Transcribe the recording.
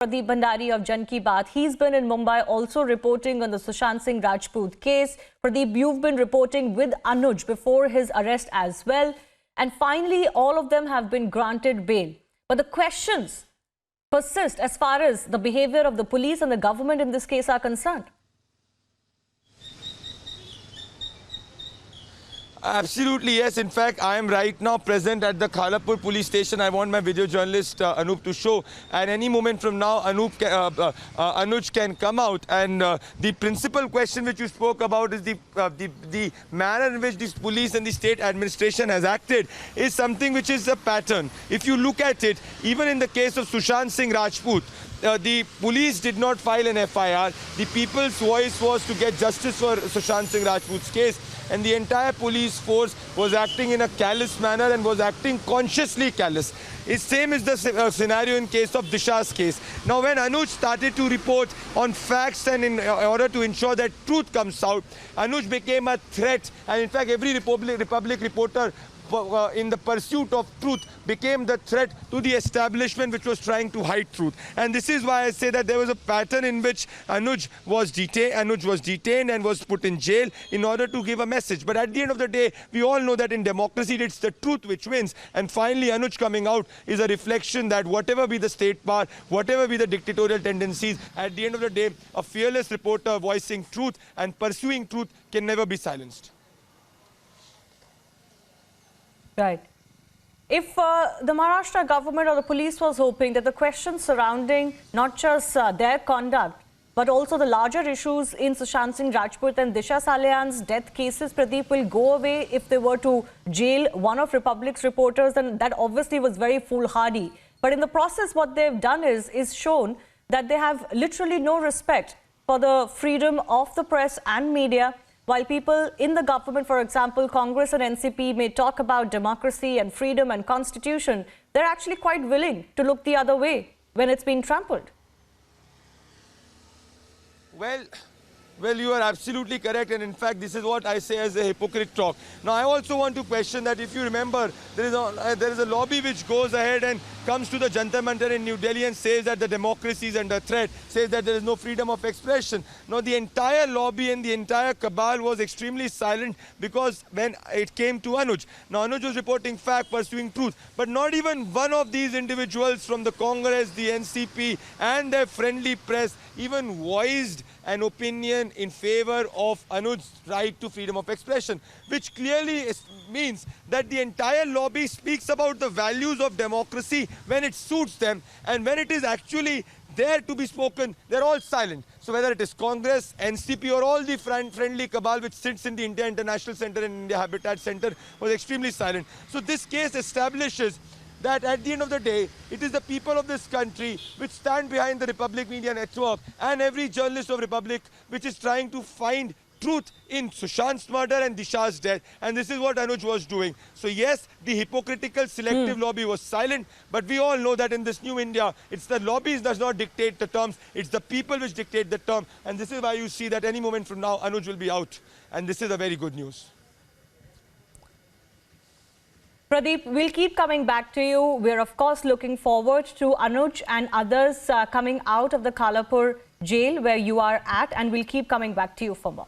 Pradeep Bhandari of Jan Ki Baat. He's been in Mumbai also reporting on the Sushant Singh Rajput case. Pradeep, you've been reporting with Anuj before his arrest as well. And finally, all of them have been granted bail. But the questions persist as far as the behavior of the police and the government in this case are concerned. Absolutely, yes. In fact, I am right now present at the Khalapur police station. I want my video journalist Anup to show. At any moment from now, Anuj can come out. And the principal question which you spoke about is the manner in which this police and the state administration has acted is something which is a pattern. If you look at it, even in the case of Sushant Singh Rajput, the police did not file an FIR. The people's voice was to get justice for Sushant Singh Rajput's case. And the entire police force was acting in a callous manner and was acting consciously callous. It's same is the scenario in case of Disha's case. Now, when Anuj started to report on facts and in order to ensure that truth comes out, Anuj became a threat. And in fact, every Republic reporter in the pursuit of truth became the threat to the establishment which was trying to hide truth. And this is why I say that there was a pattern in which Anuj was detained and was put in jail in order to give a message. But at the end of the day, we all know that in democracy, it's the truth which wins. And finally, Anuj coming out is a reflection that whatever be the state power, whatever be the dictatorial tendencies, at the end of the day, a fearless reporter voicing truth and pursuing truth can never be silenced. Right. If the Maharashtra government or the police was hoping that the questions surrounding not just their conduct, but also the larger issues in Sushant Singh Rajput and Disha Salian's death cases, Pradeep, will go away if they were to jail one of Republic's reporters, then that obviously was very foolhardy. But in the process, what they've done is shown that they have literally no respect for the freedom of the press and media. While people in the government, for example, Congress and NCP may talk about democracy and freedom and constitution, they're actually quite willing to look the other way when it's been trampled. Well, you are absolutely correct, and in fact, this is what I say as a hypocrite talk. Now, I also want to question that if you remember, there is a lobby which goes ahead and comes to the Jantar Mantar in New Delhi and says that the democracy is under threat, says that there is no freedom of expression. Now, the entire lobby and the entire cabal was extremely silent because when it came to Anuj. Now, Anuj was reporting fact, pursuing truth, but not even one of these individuals from the Congress, the NCP, and their friendly press even voiced an opinion in favor of Anuj's right to freedom of expression, which clearly means that the entire lobby speaks about the values of democracy when it suits them, and when it is actually there to be spoken, they're all silent. So whether it is Congress, NCP, or all the friendly cabal which sits in the India International Center and India Habitat Center was extremely silent. So this case establishes that at the end of the day, it is the people of this country which stand behind the Republic Media Network and every journalist of Republic which is trying to find truth in Sushant's murder and Disha's death. And this is what Anuj was doing. So yes, the hypocritical selective lobby was silent, but we all know that in this new India, it's the lobbies does not dictate the terms, it's the people which dictate the term. And this is why you see that any moment from now, Anuj will be out. And this is a very good news. Pradeep, we'll keep coming back to you. We're, of course, looking forward to Anuj and others coming out of the Khalapur jail where you are at, and we'll keep coming back to you for more.